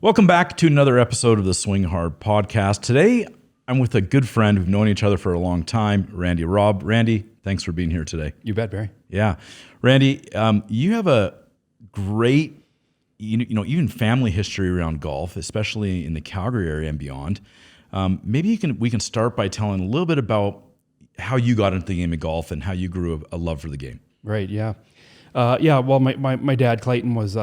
Welcome back to another episode of the Swing Hard podcast. Today, I'm with a good friend. We've known each other for a long time, Randy Robb. Randy, thanks for being here today. You bet, Barry. Yeah. Randy, you have a great, even family history around golf, especially in the Calgary area and beyond. Maybe we can start by telling a little bit about how you got into the game of golf and how you grew a love for the game. Right, yeah. Well, my dad, Clayton, was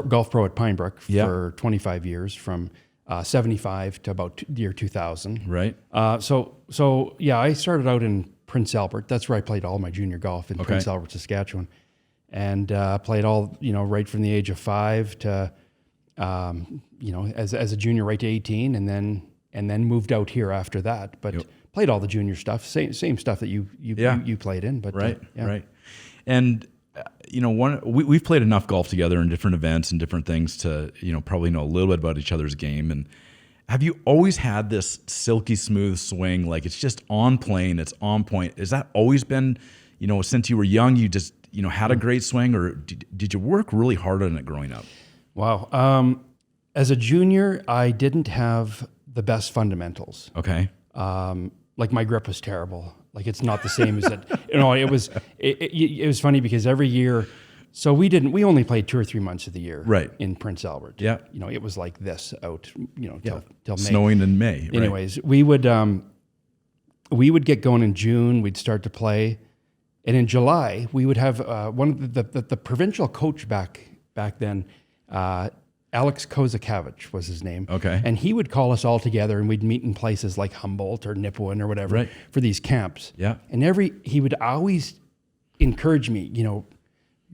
golf pro at Pinebrook for 25 years, from 75 to about the year 2000. Right. So I started out in Prince Albert. That's where I played all my junior golf, in Prince Albert, Saskatchewan. And played all, right from the age of 5 to, as a junior right to 18, and then moved out here after that. But played all the junior stuff, same stuff that you played in. But right. And we've played enough golf together in different events and different things to probably know a little bit about each other's game. And have you always had this silky smooth swing, like it's just on plane, it's on point? Has that always been, since you were young, you just had a great swing, or did you work really hard on it growing up? Wow. As a junior, I didn't have the best fundamentals. Okay. Like my grip was terrible. Like it's not the same as it. It was funny because every year, so we only played 2 or 3 months of the year, right, in Prince Albert. Yeah. It was like this out, till May. Snowing in May. Anyways, we would get going in June. We'd start to play, and in July we would have one of the provincial coach back then. Alex Kozakevich was his name. Okay. And he would call us all together, and we'd meet in places like Humboldt or Nipawin or whatever for these camps. Yeah. And he would always encourage me,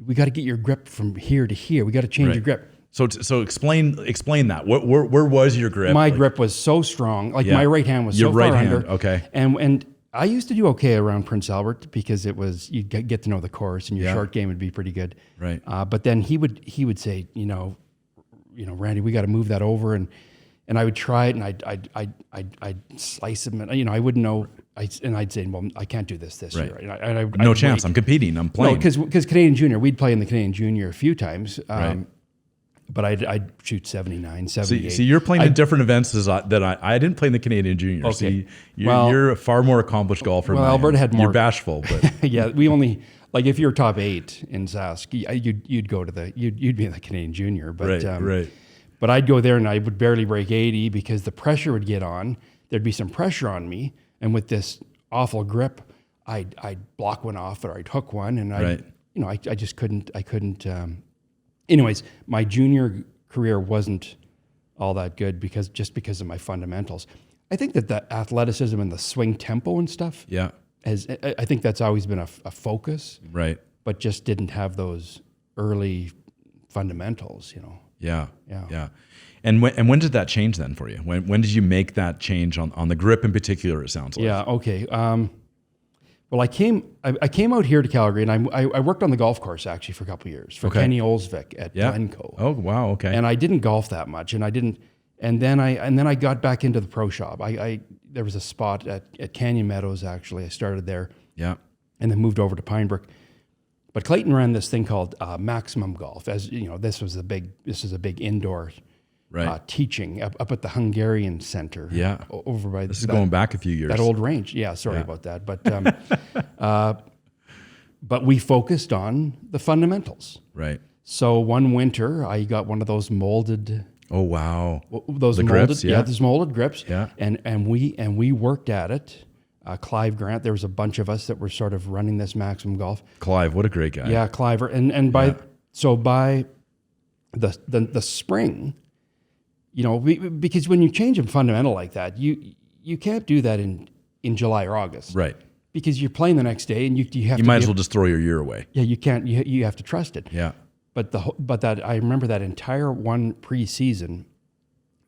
we got to get your grip from here to here. We got to change your grip. So explain that. Where was your grip? My grip was so strong. Like my right hand was so far under. Okay. And I used to do okay around Prince Albert because it was, you'd get to know the course, and your short game would be pretty good. Right. But then he would say, Randy, we got to move that over, and I would try it, and I'd slice him, and I wouldn't know, I'd say, well, I can't do this year. And I no chance. Wait. I'm competing. I'm playing. No, because Canadian Junior, we'd play in the Canadian Junior a few times, but I'd shoot 79, 78. See, you're playing in different events that I didn't play in the Canadian Junior. Okay. See, you're a far more accomplished golfer. Well, Alberta had more. You're bashful, but yeah, we only. Like if you're top 8 in Sask, you'd go to you'd be in the Canadian Junior, but right. But I'd go there and I would barely break 80 because the pressure would get on. There'd be some pressure on me, and with this awful grip, I'd block one off or I'd hook one, and I just couldn't. Anyways, my junior career wasn't all that good because of my fundamentals. I think that the athleticism and the swing tempo and stuff. Yeah. I think that's always been a focus, right? But just didn't have those early fundamentals, Yeah. And when did that change then for you? When did you make that change on the grip in particular? It sounds like. Yeah. Okay. Well, I came out here to Calgary, and I worked on the golf course actually for a couple of years for Kenny Olsvik at Glencoe. Oh wow. Okay. And I didn't golf that much, and I didn't. And then I got back into the pro shop. There was a spot at Canyon Meadows, actually. I started there. Yeah. And then moved over to Pinebrook. But Clayton ran this thing called Maximum Golf. As you know, this is a big indoor teaching up at the Hungarian Center. Yeah. Over by this is going back a few years. That old range. Yeah. Sorry about that. But we focused on the fundamentals. Right. So one winter, I got one of those molded. Oh wow! Those the molded, grips, those molded grips. Yeah, and we worked at it. Clive Grant, there was a bunch of us that were sort of running this Maximum Golf. Clive, what a great guy! Yeah, Clive, and by the spring, because when you change a fundamental like that, you can't do that in July or August, right? Because you're playing the next day, and you have. You might as well just throw your year away. Yeah, you can't. You have to trust it. Yeah. But that I remember that entire one preseason.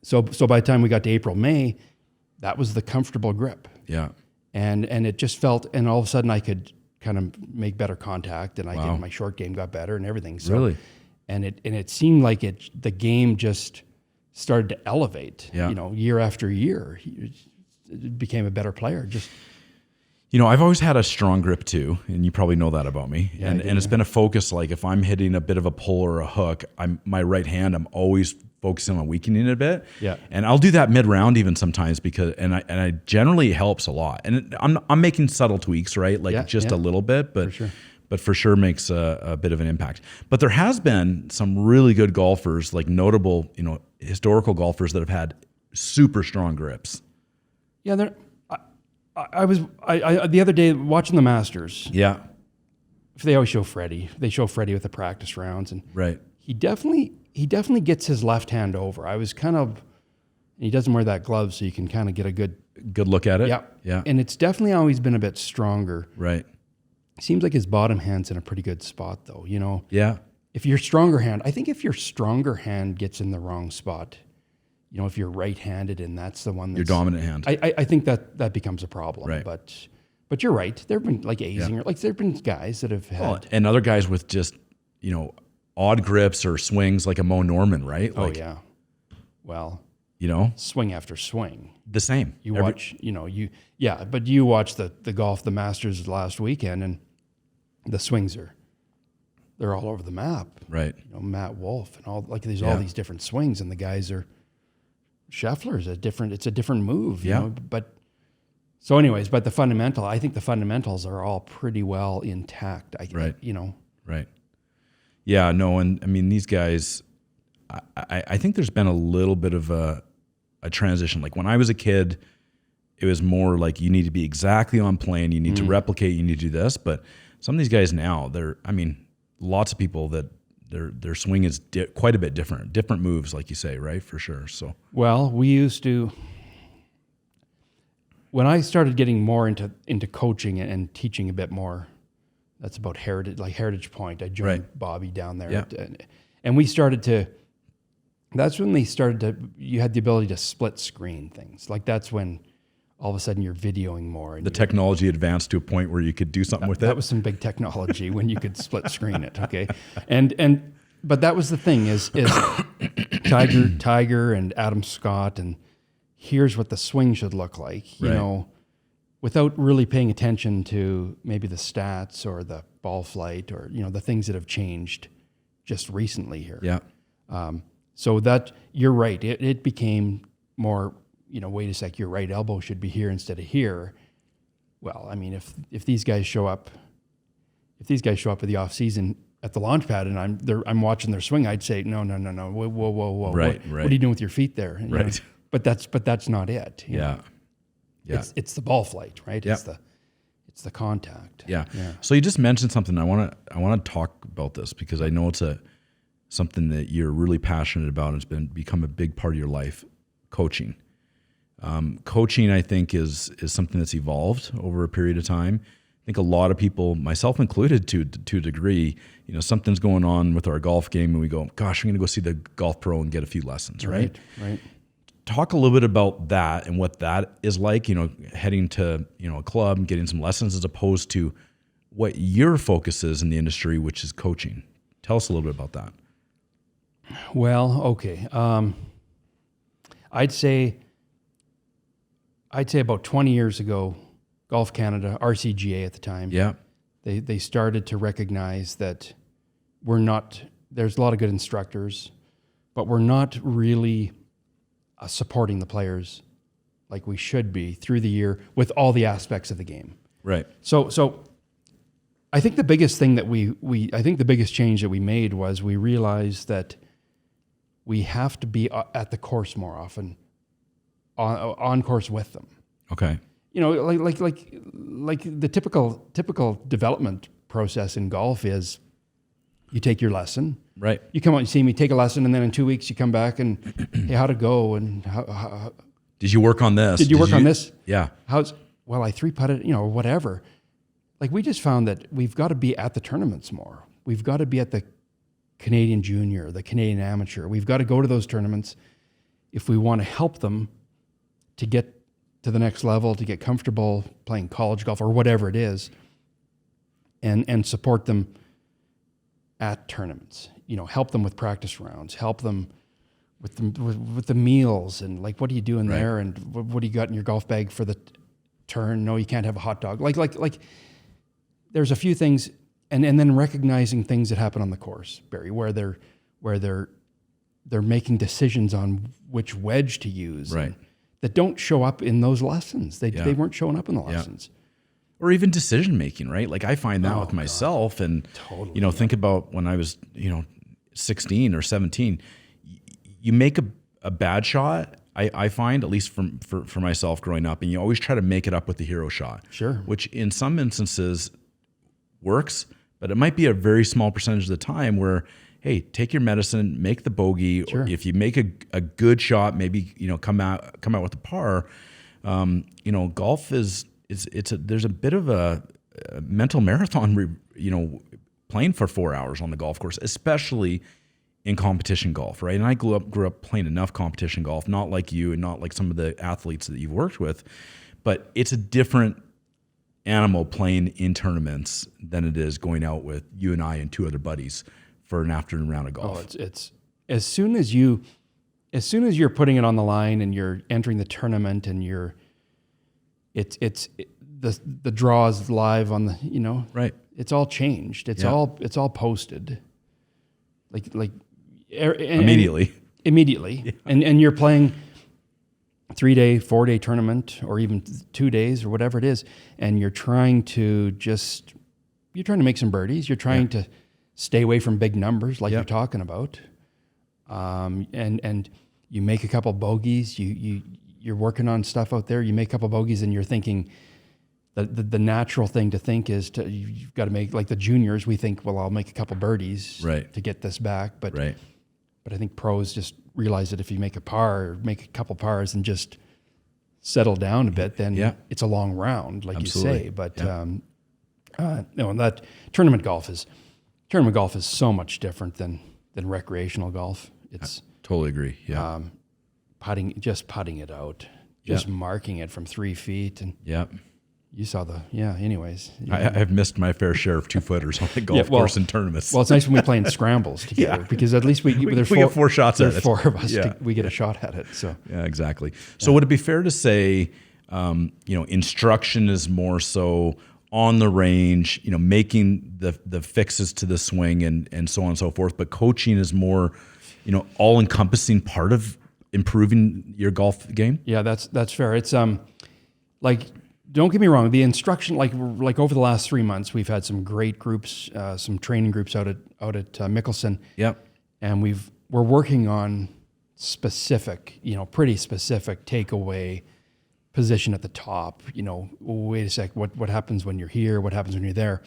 So by the time we got to April, May, that was the comfortable grip. Yeah. And it just felt, and all of a sudden I could kind of make better contact, and my short game got better and everything. So, really? And it seemed like the game just started to elevate. Yeah. Year after year, it became a better player. Just. I've always had a strong grip too, and you probably know that about me. Yeah, and it's been a focus. Like if I'm hitting a bit of a pull or a hook, my right hand, I'm always focusing on weakening it a bit. Yeah. And I'll do that mid-round even sometimes because I generally helps a lot. And I'm making subtle tweaks, right? Like a little bit, but for sure makes a bit of an impact. But there has been some really good golfers, like notable, historical golfers that have had super strong grips. Yeah, I was the other day watching the Masters. Yeah. They always show Freddie. They show Freddie with the practice rounds, and right. He definitely gets his left hand over. I was he doesn't wear that glove, so you can kind of get a good look at it. Yeah. Yeah. And it's definitely always been a bit stronger. Right. Seems like his bottom hand's in a pretty good spot, though. Yeah. If your stronger hand gets in the wrong spot, if you're right-handed and that's the one that's your dominant hand, I think that becomes a problem. Right. But you're right. There've been like Azinger, like there've been guys that have had and other guys with just odd grips or swings like a Mo Norman, right? Oh yeah. Well, swing after swing. The same. You watch, but you watch the Masters last weekend, and the swings they're all over the map. Right. Matt Wolff and all all these different swings, and the guys are Scheffler's it's a different move. But so anyways, but I think the fundamentals are all pretty well intact. Right. Right. Yeah, no, and I mean these guys, I think there's been a little bit of a transition. Like when I was a kid, it was more like you need to be exactly on plane, you need to replicate, you need to do this. But some of these guys now, lots of people that their swing is quite a bit different moves, like you say, right? For sure. So well, we used to. When I started getting more into coaching and teaching a bit more. That's about Heritage Point. I joined Bobby down there. Yeah. And that's when you had the ability to split screen things. Like that's when all of a sudden you're videoing more. And the technology advanced to a point where you could do something with it. That was some big technology when you could split screen it. Okay. But that was the thing is Tiger and Adam Scott, and here's what the swing should look like, without really paying attention to maybe the stats or the ball flight or, the things that have changed just recently here. Yeah. So that you're right. It became more, wait a sec, your right elbow should be here instead of here. Well, I mean, if these guys show up at the off season at the launch pad and I'm watching their swing, I'd say, no. Whoa. Right. What are you doing with your feet there? Right. But that's not it. Yeah. Yeah. It's the ball flight, right? Yeah. It's the contact. Yeah. So you just mentioned something. I want to talk about this because I know it's something that you're really passionate about and it's become a big part of your life, coaching. Coaching, I think, is something that's evolved over a period of time. I think a lot of people, myself included to a degree, something's going on with our golf game and we go, gosh, I'm going to go see the golf pro and get a few lessons, right? Right. Talk a little bit about that and what that is like, heading to, a club and getting some lessons as opposed to what your focus is in the industry, which is coaching. Tell us a little bit about that. Well, okay. I'd say about 20 years ago, Golf Canada, RCGA at the time, they started to recognize that there's a lot of good instructors, but we're not really supporting the players like we should be through the year with all the aspects of the game. Right. So I think the biggest thing that the biggest change that we made was we realized that we have to be at the course more often, on course with them. Okay. Like the typical development process in golf is you take your lesson. Right. You come out and see me, take a lesson, and then in 2 weeks you come back and, hey, how'd it go? And how did you work on this? Did you work on this? Yeah. I 3-putted, whatever. Like we just found that we've got to be at the tournaments more. We've got to be at the Canadian Junior, the Canadian Amateur. We've got to go to those tournaments if we want to help them to get to the next level, to get comfortable playing college golf or whatever it is, and support them at tournaments. Help them with practice rounds, help them with the meals and like, what are you doing there? And what do you got in your golf bag for the turn? No, you can't have a hot dog. Like there's a few things, and then recognizing things that happen on the course, Barry, where they're they're making decisions on which wedge to use. Right. That don't show up in those lessons. They weren't showing up in the lessons. Or even decision making, right? Like I find that with myself, and Totally, think about when I was 16 or 17. You make a bad shot. I find, at least for myself growing up, and you always try to make it up with the hero shot. Sure. Which in some instances works, but it might be a very small percentage of the time where, hey, take your medicine, make the bogey. Sure. Or if you make a good shot, maybe come out with a par. Golf there's a bit of a mental marathon. Playing for 4 hours on the golf course, especially in competition golf, right? And I grew up playing enough competition golf, not like you and not like some of the athletes that you've worked with, but it's a different animal playing in tournaments than it is going out with you and I and two other buddies for an afternoon round of golf. Oh, it's as soon as you're putting it on the line and you're entering the tournament and the draw is live on the right. It's all changed. It's all posted. Like immediately. Yeah. And you're playing 3-day, 4-day tournament, or even 2 days, or whatever it is, and you're trying to make some birdies. You're trying to stay away from big numbers, like you're talking about. And you make a couple bogeys. You're working on stuff out there. You make a couple bogeys, and you're thinking. The natural thing to think is you've got to make, like the juniors, we think, well, I'll make a couple birdies to get this back. But I think pros just realize that if you make a par or make a couple pars and just settle down a bit, then it's a long round, like Absolutely. you say. But that tournament golf is so much different than recreational golf. It's totally agree. Yeah. putting it out, just marking it from 3 feet, and you saw anyways. I've missed my fair share of 2-footers on the golf course in tournaments. Well, it's nice when we play in scrambles together because at least we get 4 shots at it. There's 4 of us. We get a shot at it. So yeah, exactly. So would it be fair to say, instruction is more so on the range, making the fixes to the swing and so on and so forth, but coaching is more, all encompassing part of improving your golf game? Yeah, that's fair. It's don't get me wrong. The instruction, like over the last 3 months, we've had some great groups, some training groups out at Mickelson. Yep. And we're working on specific, pretty specific takeaway position at the top. Wait a sec. What happens when you're here? What happens when you're there?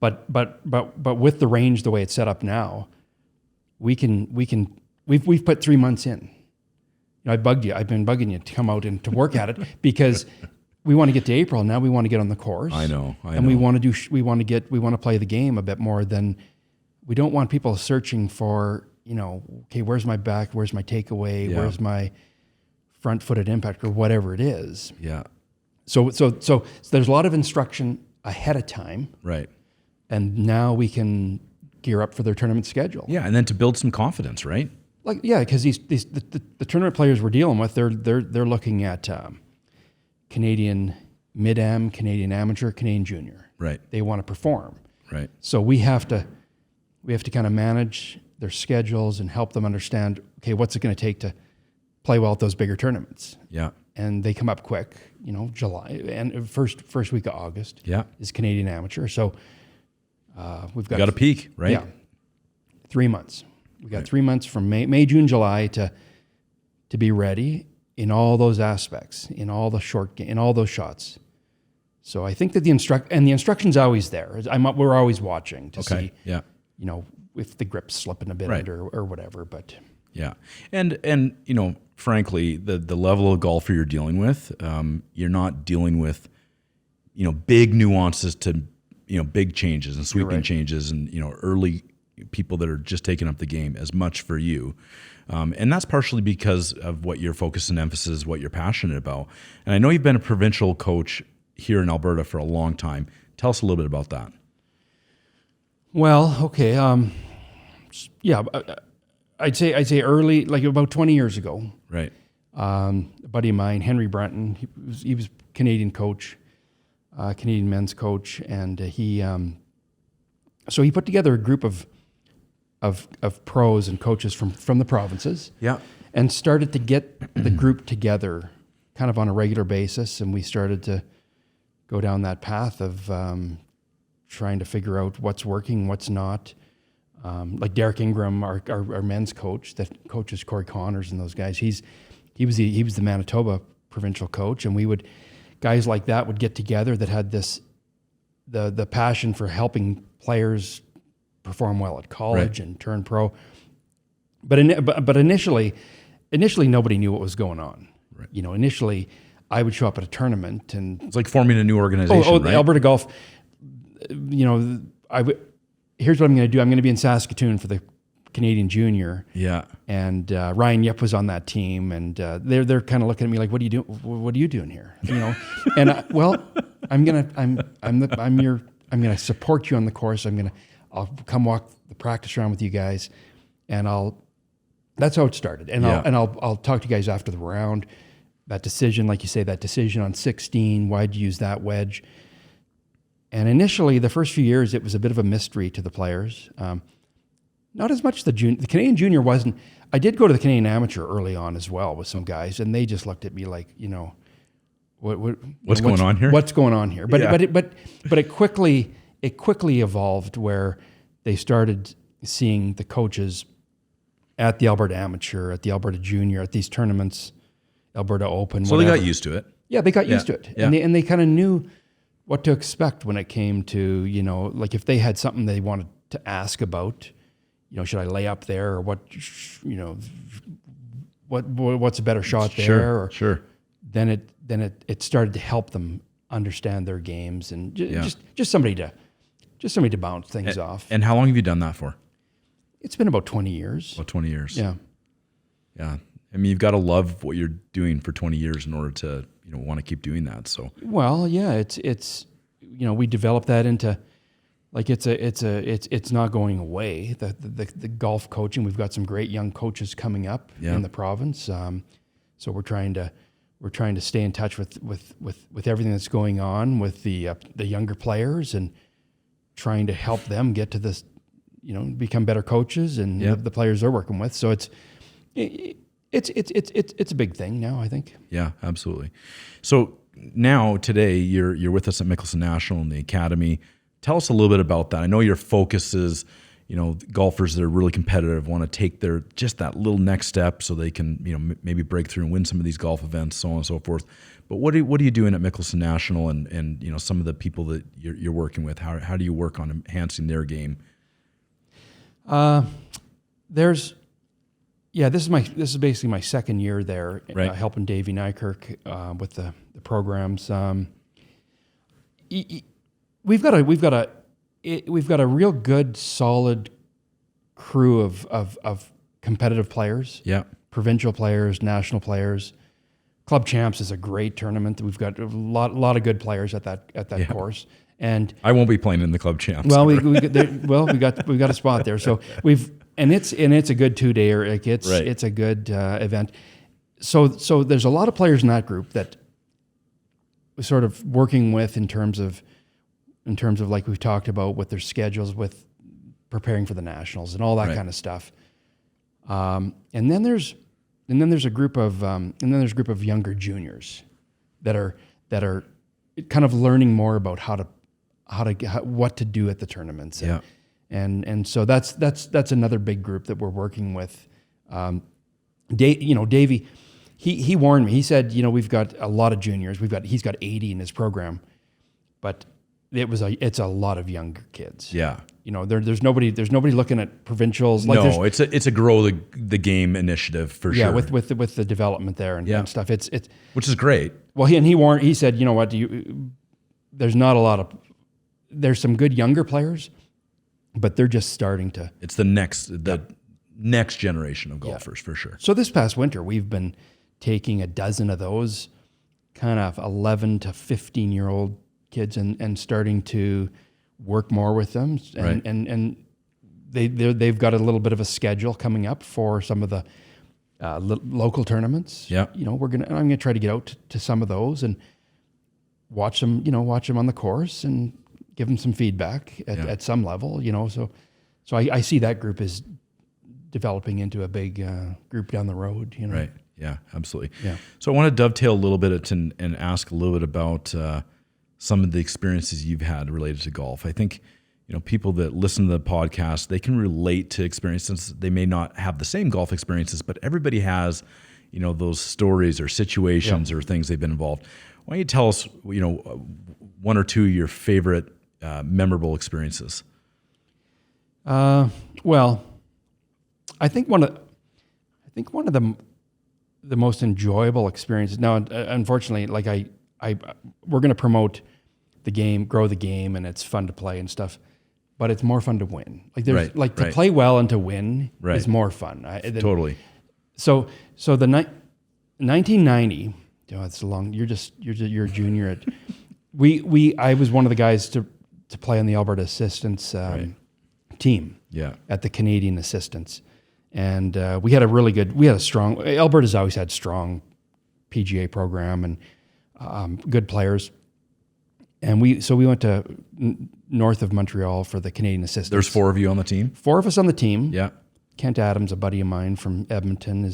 But with the range the way it's set up now, we've put 3 months in. I've been bugging you to come out and to work at it because we want to get to April. Now we want to get on the course. I know. And we want to play the game a bit more than, we don't want people searching for, okay, where's my back? Where's my takeaway? Yeah. Where's my front footed impact or whatever it is. Yeah. So there's a lot of instruction ahead of time. Right. And now we can gear up for their tournament schedule. Yeah. And then to build some confidence, right? Because the tournament players we're dealing with, they're looking at Canadian Mid-Am, Canadian Amateur, Canadian Junior. Right. They want to perform. Right. So we have to kind of manage their schedules and help them understand, okay, what's it going to take to play well at those bigger tournaments? Yeah. And they come up quick, July and first week of August. Yeah. Is Canadian Amateur. So we've got a peak, right? Yeah. 3 months. We got 3 months from May, June, July to be ready in all those aspects, in all the in all those shots. So I think that the instruction's always there. We're always watching to see, if the grip's slipping a bit under or whatever. But yeah, and frankly, the level of golfer you're dealing with, you're not dealing with, big nuances to, big changes and sweeping changes and early people that are just taking up the game as much for you. And that's partially because of what your focus and emphasis is, what you're passionate about. And I know you've been a provincial coach here in Alberta for a long time. Tell us a little bit about that. Well, okay. I'd say early, like about 20 years ago. Right. A buddy of mine, Henry Brenton, he was Canadian coach, Canadian men's coach. And so he put together a group of of pros and coaches from the provinces. Yeah. And started to get the group together kind of on a regular basis. And we started to go down that path of trying to figure out what's working, what's not. Like Derek Ingram, our men's coach that coaches Corey Connors and those guys, he was the Manitoba provincial coach, and guys like that would get together that had the passion for helping players perform well at college and turn pro. But initially nobody knew what was going on. Right. Initially I would show up at a tournament and it's like forming a new organization. Right? Alberta Golf. Here's what I'm going to do. I'm going to be in Saskatoon for the Canadian Junior. Yeah. And Ryan Yip was on that team, and they're kind of looking at me like, "What are you doing? What are you doing here?" And I'm gonna support you on the course. I'll come walk the practice round with you guys, and that's how it started. And I'll talk to you guys after the round. That decision, like you say, that decision on 16, why'd you use that wedge? And initially, the first few years, it was a bit of a mystery to the players. Not as much the Canadian Junior wasn't. I did go to the Canadian Amateur early on as well with some guys, and they just looked at me like, what's going on here? What's going on here? But it quickly evolved where they started seeing the coaches at the Alberta Amateur, at the Alberta Junior, at these tournaments, Alberta Open. So whatever. They got used to it. Yeah, they got used to it, Yeah. and they kind of knew what to expect when it came to like if they had something they wanted to ask about. Should I lay up there, or what's a better shot there? Sure. Then it started to help them understand their games and just somebody to bounce things off. And how long have you done that for? It's been about 20 years. About 20 years. Yeah. Yeah. I mean, you've got to love what you're doing for 20 years in order to want to keep doing that. So well, yeah, it's we developed that into. Like it's not going away. The golf coaching, we've got some great young coaches coming up in the province. So we're trying to stay in touch with everything that's going on with the younger players and trying to help them get to this, become better coaches and the players they're working with. So it's a big thing now, I think. Yeah, absolutely. So now today you're with us at Mickelson National in the academy. Tell us a little bit about that. I know your focus is, golfers that are really competitive want to take that little next step so they can, maybe break through and win some of these golf events, so on and so forth. But what are you doing at Mickelson National and some of the people that you're working with? How do you work on enhancing their game? This is basically my second year there, right. Helping Davey Nykirk with the programs. We've got a real good, solid crew of competitive players. Yeah. Provincial players, national players. Club Champs is a great tournament. We've got a lot of good players at that course. And I won't be playing in the Club Champs. Well, we got a spot there. So it's a good 2-day. Like it's a good event. So there's a lot of players in that group that we're sort of working with in terms of like we've talked about with their schedules, with preparing for the nationals and all that kind of stuff. And then there's a group of younger juniors that are kind of learning more about what to do at the tournaments. And so that's another big group that we're working with. Davey, he warned me. He said, we've got a lot of juniors. He's got 80 in his program, but it's a lot of younger kids. Yeah. There's nobody looking at provincials. It's a grow the game initiative for sure. Yeah, with the development there and stuff. It's which is great. Well, he said, you know what? There's not a lot of. There's some good younger players, but they're just starting to. It's the next generation of golfers for sure. So this past winter, we've been taking a dozen of those kind of 11 to 15-year-old kids and starting to work more with them, and they've got a little bit of a schedule coming up for some of the local tournaments. Yeah, I'm gonna try to get out to some of those and watch them on the course and give them some feedback at some level. So So I see that group as developing into a big group down the road. Right. Yeah, absolutely. Yeah. So I want to dovetail a little bit and ask a little bit about some of the experiences you've had related to golf. I think, people that listen to the podcast, they can relate to experiences. They may not have the same golf experiences, but everybody has, those stories or situations or things they've been involved. Why don't you tell us, one or two of your favorite memorable experiences? Well, I think one of the most enjoyable experiences. Now, unfortunately, we're going to promote the game, grow the game, and it's fun to play and stuff. But it's more fun to win. To play well and to win is more fun. Totally. So the 1990. It's long. You're a junior at. I was one of the guys to play on the Alberta Assistants team. Yeah. At the Canadian Assistants. And we had a strong, Alberta's always had strong PGA program and good players. And we went to north of Montreal for the Canadian Assistants. There's 4 of you on the team? 4 of us on the team. Yeah. Kent Adams, a buddy of mine from Edmonton,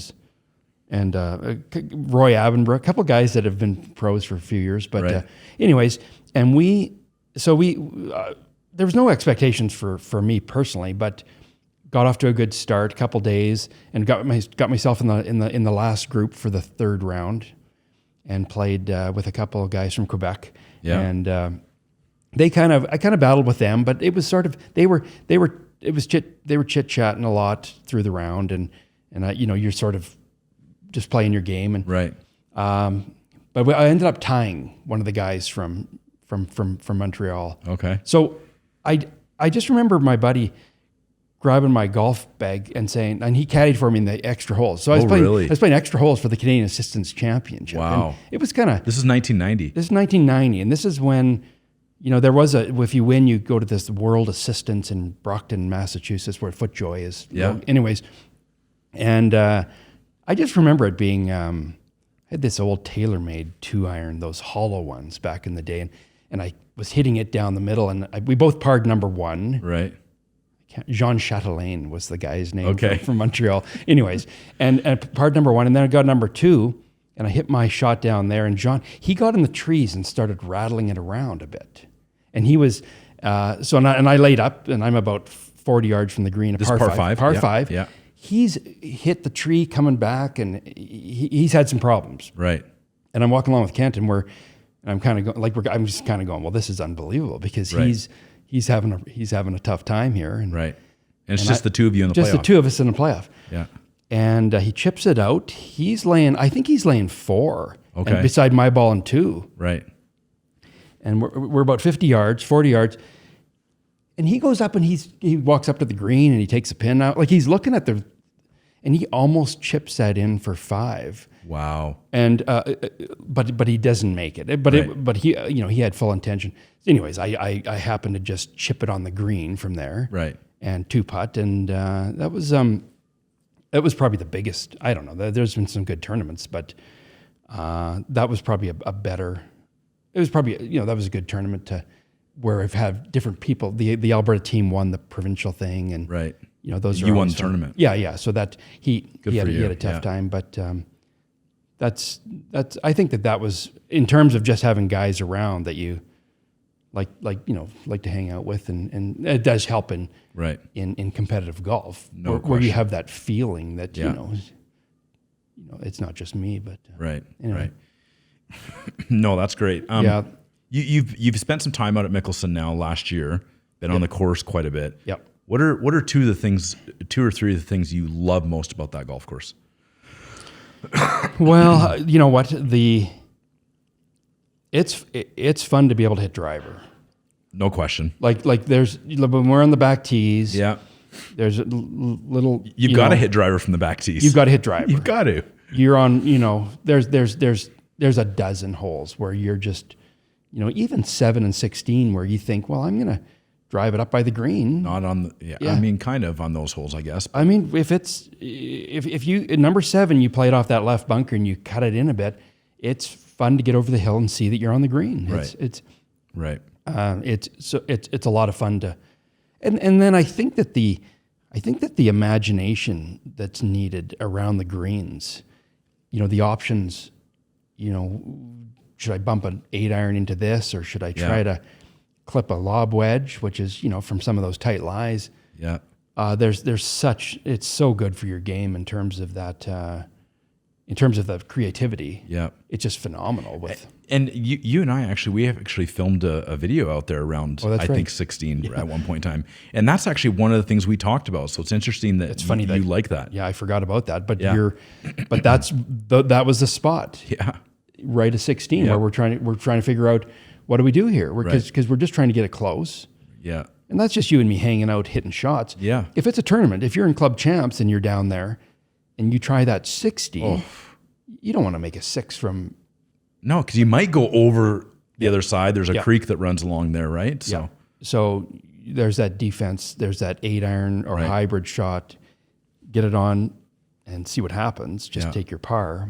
and Roy Avenbrook, a couple of guys that have been pros for a few years. But anyways, and there was no expectations for me personally, but got off to a good start, a couple days, and got myself in the last group for the 3rd round, and played with a couple of guys from Quebec. Yeah. And I kind of battled with them, but it was sort of they were chit chatting a lot through the round, and you're sort of just playing your game, and right. But I ended up tying one of the guys from Montreal. Okay. So I just remember my buddy grabbing my golf bag and he caddied for me in the extra holes. So I was playing extra holes for the Canadian Assistants Championship. Wow. And it was kind of... This is 1990. This is 1990. And this is when, there was if you win, you go to this World Assistants in Brockton, Massachusetts, where FootJoy is. Yeah. Anyways. And I just remember it being... I had this old TaylorMade 2-iron, those hollow ones back in the day. And I was hitting it down the middle, and we both parred number 1. Right. Jean Chatelain was the guy's name from Montreal. Anyways, and parred number 1, and then I got number 2, and I hit my shot down there, and he got in the trees and started rattling it around a bit. And he was, and I laid up, and I'm about 40 yards from the green, This par 5. Par 5. Yeah. He's hit the tree coming back, and he's had some problems. Right. And I'm walking along with Kent, and I'm kind of I'm just kind of going, well, this is unbelievable, because he's having a tough time here. And, right. And it's just the two of you in the playoff. Just the two of us in the playoff. Yeah. And he chips it out. I think he's laying 4. Okay. And beside my ball in 2. Right. And we're about 40 yards. And he goes up and he walks up to the green and he takes a pin out. Like he's looking at and he almost chips that in for 5. Wow. And but he doesn't make it. But he he had full intention. Anyways, I happened to just chip it on the green from there. Right. And 2-putt, and that was probably the biggest. I don't know. There's been some good tournaments, but that was probably a better. It was probably that was a good tournament where I've had different people. The Alberta team won the provincial thing, and right. Those you are won the tournament. Yeah. So that he had a tough time, but that's I think that was in terms of just having guys around that you like to hang out with, and it does help in competitive golf where you have that feeling that it's not just me, but anyway. Right. No, that's great. You've spent some time out at Mickelson now last year, been on the course quite a bit. Yep. What are 2 or 3 of the things you love most about that golf course? Well, you know what? It's fun to be able to hit driver. No question. Like there's when we're on the back tees. Yeah. There's a little. You've got to hit driver from the back tees. You've got to hit driver. You've got to. You're on. There's a dozen holes where you're just, even 7 and 16 where you think, well, I'm gonna drive it up by the green. Not on the. Yeah. I mean, kind of on those holes, I guess. I mean, if you at number 7 you play it off that left bunker and you cut it in a bit, it's fun to get over the hill and see that you're on the green. Right. It's right. It's a lot of fun to, And then I think that the imagination that's needed around the greens, the options, should I bump an 8-iron into this, or should I try to clip a lob wedge, which is, from some of those tight lies. Yeah. It's so good for your game in terms of that, in terms of the creativity. Yeah. It's just phenomenal with. And you and I we have actually filmed a video out there around, think 16 at one point in time. And that's actually one of the things we talked about. So it's interesting that you like that. Yeah, I forgot about that. But that was the spot. Yeah. Right at 16 where we're trying to figure out, what do we do here? Because we're just trying to get it close. Yeah. And that's just you and me hanging out, hitting shots. Yeah. If it's a tournament, if you're in club champs and you're down there and you try that 60, you don't want to make a 6 from. No, because you might go over the other side. There's a creek that runs along there, right? So there's that defense. There's that 8-iron or hybrid shot. Get it on and see what happens. Just take your par.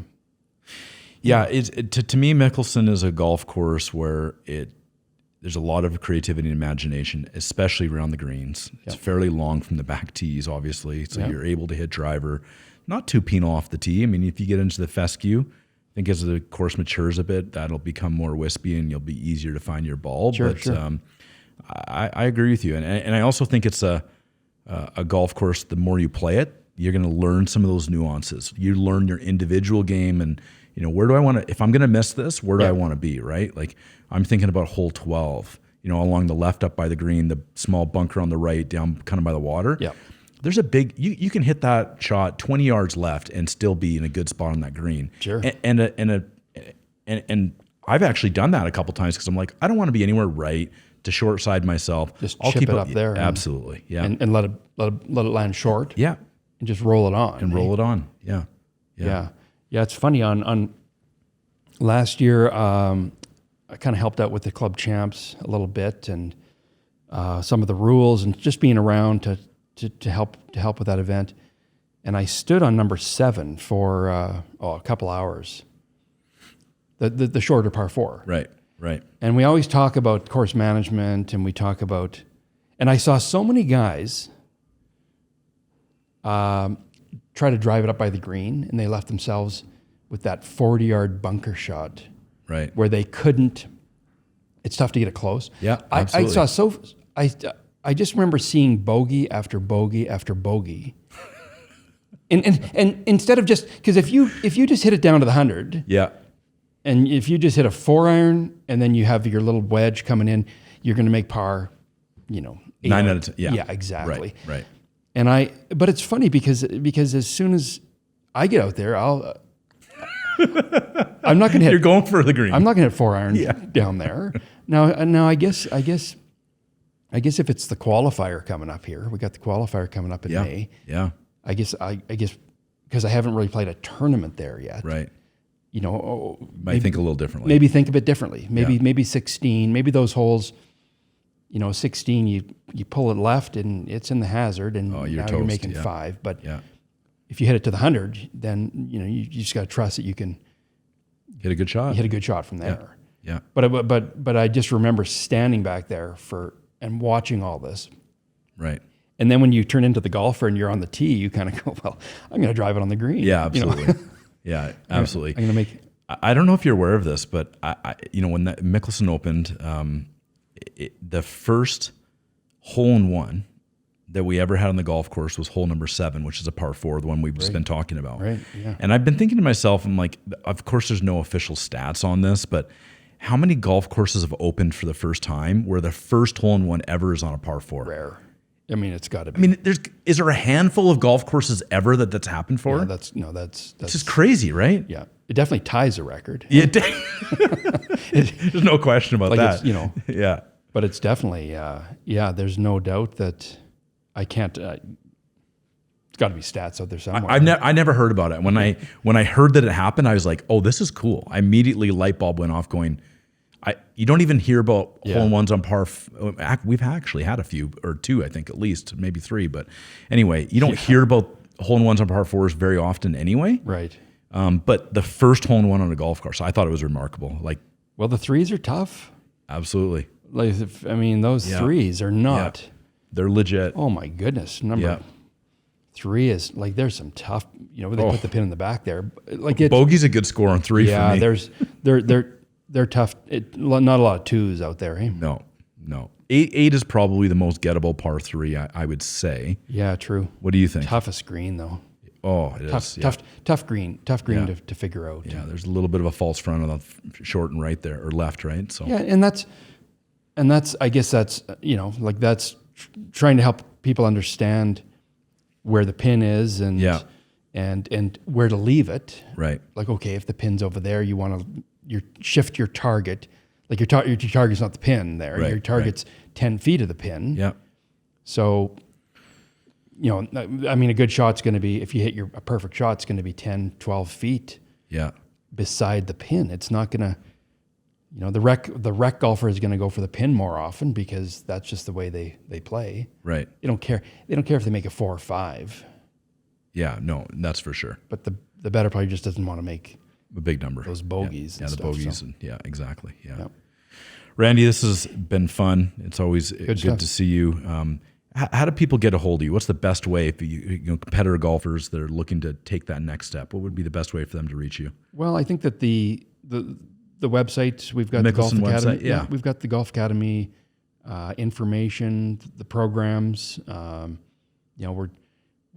Yeah, to me, Mickelson is a golf course where there's a lot of creativity and imagination, especially around the greens. It's fairly long from the back tees, obviously, so you're able to hit driver, not too penal off the tee. I mean, if you get into the fescue, I think as the course matures a bit, that'll become more wispy and you'll be easier to find your ball. Sure. I agree with you, and I also think it's a golf course. The more you play it, you're going to learn some of those nuances. You learn your individual game and. Where do I want to, if I'm going to miss this, where do I want to be, right? Like I'm thinking about hole 12, along the left up by the green, the small bunker on the right down kind of by the water. Yeah. There's a big, you can hit that shot 20 yards left and still be in a good spot on that green. Sure. And I've actually done that a couple times because I'm like, I don't want to be anywhere right to short side myself. Just chip it up there. Absolutely. Yeah. And let it land short. Yeah. And just roll it on. Roll it on. Yeah. Yeah, it's funny. On last year, I kind of helped out with the club champs a little bit, and some of the rules, and just being around to help with that event. And I stood on number 7 for a couple hours. The shorter par 4. Right. And we always talk about course management, and we talk about, and I saw so many guys try to drive it up by the green, and they left themselves with that 40-yard bunker shot, right, where they couldn't. It's tough to get it close. Yeah, absolutely. I just remember seeing bogey after bogey after bogey, and instead of just because if you just hit it down to the 100, and if you just hit a 4-iron and then you have your little wedge coming in, you're going to make par, 9 out of 10. Yeah, exactly. Right. But it's funny because as soon as I get out there, I'm not going to hit. You're going for the green. I'm not going to hit 4-iron down there. Now I guess if it's the qualifier coming up here, we got the qualifier coming up in May. Yeah. I guess because I haven't really played a tournament there yet. Right. Might think a little differently. Maybe think a bit differently. Maybe 16. Maybe those holes. 16, you pull it left and it's in the hazard, and now you're making 5. But if you hit it to the 100, then you just got to trust that you can hit a good shot. You hit a good shot from there. Yeah. But I just remember standing back there and watching all this. Right. And then when you turn into the golfer and you're on the tee, you kind of go, well, I'm going to drive it on the green. Yeah, absolutely. Yeah, absolutely. I'm going to make. I don't know if you're aware of this, but when that Mickelson opened. The first hole-in-one that we ever had on the golf course was hole number 7, which is a par 4, the one we've just been talking about. Right. Yeah. And I've been thinking to myself, I'm like, of course there's no official stats on this, but how many golf courses have opened for the first time where the first hole-in-one ever is on a par 4? Rare. I mean, it's got to be. I mean, is there a handful of golf courses ever that's happened for? Yeah, that's it's just crazy, right? Yeah. It definitely ties a record. Yeah, there's no question about that. Yeah. But it's definitely, there's no doubt that I can't, it's got to be stats out there somewhere. I never heard about it. When I heard that it happened, I was like, oh, this is cool. I immediately light bulb went off going, you don't even hear about hole-in-ones on par. We've actually had a few, or 2, I think at least, maybe 3. But anyway, you don't hear about hole-in-ones on par 4s very often anyway. Right. But the first hole-in-one on a golf course, I thought it was remarkable. Well, the 3s are tough. Absolutely. Those 3s are not. they're legit. Oh my goodness. Number Yeah. 3 is like, there's some tough, they put the pin in the back there. Like it's, Bogey's a good score on 3 for me. they're tough. Not a lot of 2s out there. Eh? No. 8 is probably the most gettable par 3, I would say. Yeah, true. What do you think? Toughest green though. Oh, it Tough, is. Yeah. tough green Yeah. to figure out. Yeah, there's a little bit of a false front on the short and right there, or left, right? So Yeah, and that's I guess that's like that's trying to help people understand where the pin is and and where to leave it. right. Like, okay, if the pin's over there, you want to shift your target. Like your target's not the pin there. Right, Your target's 10 feet of the pin. Yeah. So, I mean, a good shot's going to be, if you hit a perfect shot, it's going to be 10, 12 feet Yeah. beside the pin. It's not going to, the rec golfer is going to go for the pin more often because that's just the way they play. Right. They don't care. They don't care if they make a 4 or 5. Yeah. No, that's for sure. But the better player just doesn't want to make A big number. those bogeys. Yeah, and the stuff, bogeys. so. And, yeah, exactly. Yeah. Yep. Randy, this has been fun. It's always good stuff. to see you. How do people get a hold of you? What's the best way for competitor golfers that are looking to take that next step? What would be the best way for them to reach you? Well, I think that the website, we've got the Golf Mickelson Academy. website, yeah. We've got the Golf Academy information, the programs.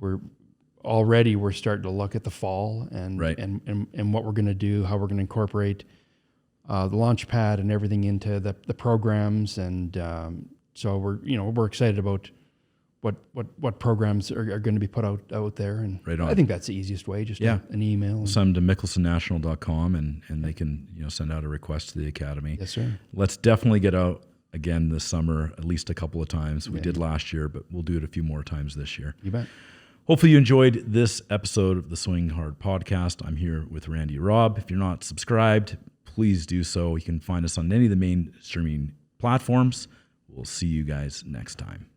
We're starting to look at the fall and Right. and what we're going to do, how we're going to incorporate the launch pad and everything into the programs, and so we're excited about what programs are going to be put out there, and Right on. I think that's the easiest way, just an email. Send them to mickelsonnational.com and they can send out a request to the academy. Yes, sir. Let's definitely get out again this summer, at least a couple of times. We did last year, but we'll do it a few more times this year. You bet. Hopefully you enjoyed this episode of the Swing Hard podcast. I'm here with Randy Robb. If you're not subscribed, please do so. You can find us on any of the main streaming platforms. We'll see you guys next time.